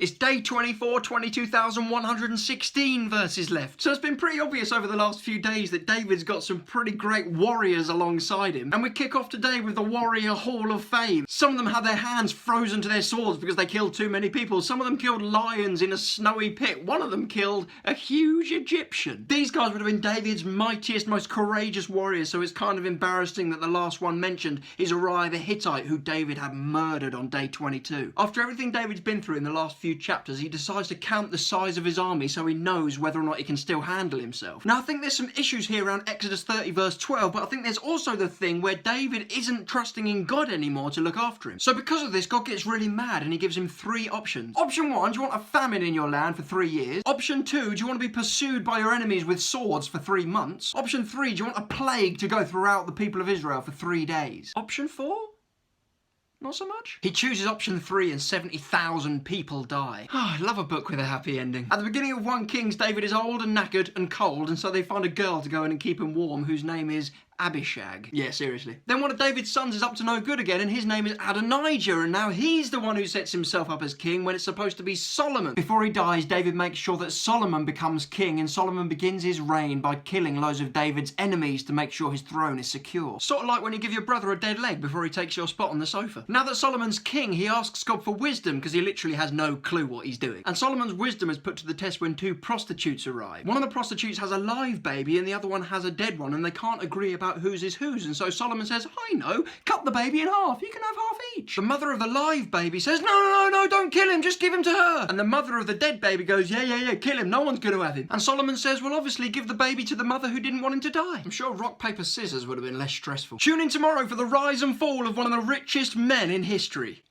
It's day 24, 22,116 verses left. So it's been pretty obvious over the last few days that David's got some pretty great warriors alongside him. And we kick off today with the Warrior Hall of Fame. Some of them had their hands frozen to their swords because they killed too many people. Some of them killed lions in a snowy pit. One of them killed a huge Egyptian. These guys would have been David's mightiest, most courageous warriors, so it's kind of embarrassing that the last one mentioned is Uriah the Hittite, who David had murdered on day 22. After everything David's been through in the last few chapters, he decides to count the size of his army so he knows whether or not he can still handle himself. Now, I think there's some issues here around Exodus 30 verse 12, but I think there's also the thing where David isn't trusting in God anymore to look after him. So because of this, God gets really mad and he gives him three options. Option 1, do you want a famine in your land for 3 years? Option 2, do you want to be pursued by your enemies with swords for 3 months? Option 3, do you want a plague to go throughout the people of Israel for 3 days? Option 4? Not so much. He chooses option 3 and 70,000 people die. I love a book with a happy ending. At the beginning of 1 Kings, David is old and knackered and cold, and so they find a girl to go in and keep him warm whose name is Abishag. Yeah, seriously. Then one of David's sons is up to no good again, and his name is Adonijah, and now he's the one who sets himself up as king when it's supposed to be Solomon. Before he dies, David makes sure that Solomon becomes king, and Solomon begins his reign by killing loads of David's enemies to make sure his throne is secure. Sort of like when you give your brother a dead leg before he takes your spot on the sofa. Now that Solomon's king, he asks God for wisdom because he literally has no clue what he's doing. And Solomon's wisdom is put to the test when 2 prostitutes arrive. One of the prostitutes has a live baby and the other one has a dead one, and they can't agree about whose is whose. And so Solomon says, I know, cut the baby in half. You can have half each. The mother of the live baby says, no, don't kill him. Just give him to her. And the mother of the dead baby goes, yeah, kill him. No one's going to have him. And Solomon says, well, obviously give the baby to the mother who didn't want him to die. I'm sure rock, paper, scissors would have been less stressful. Tune in tomorrow for the rise and fall of one of the richest men in history.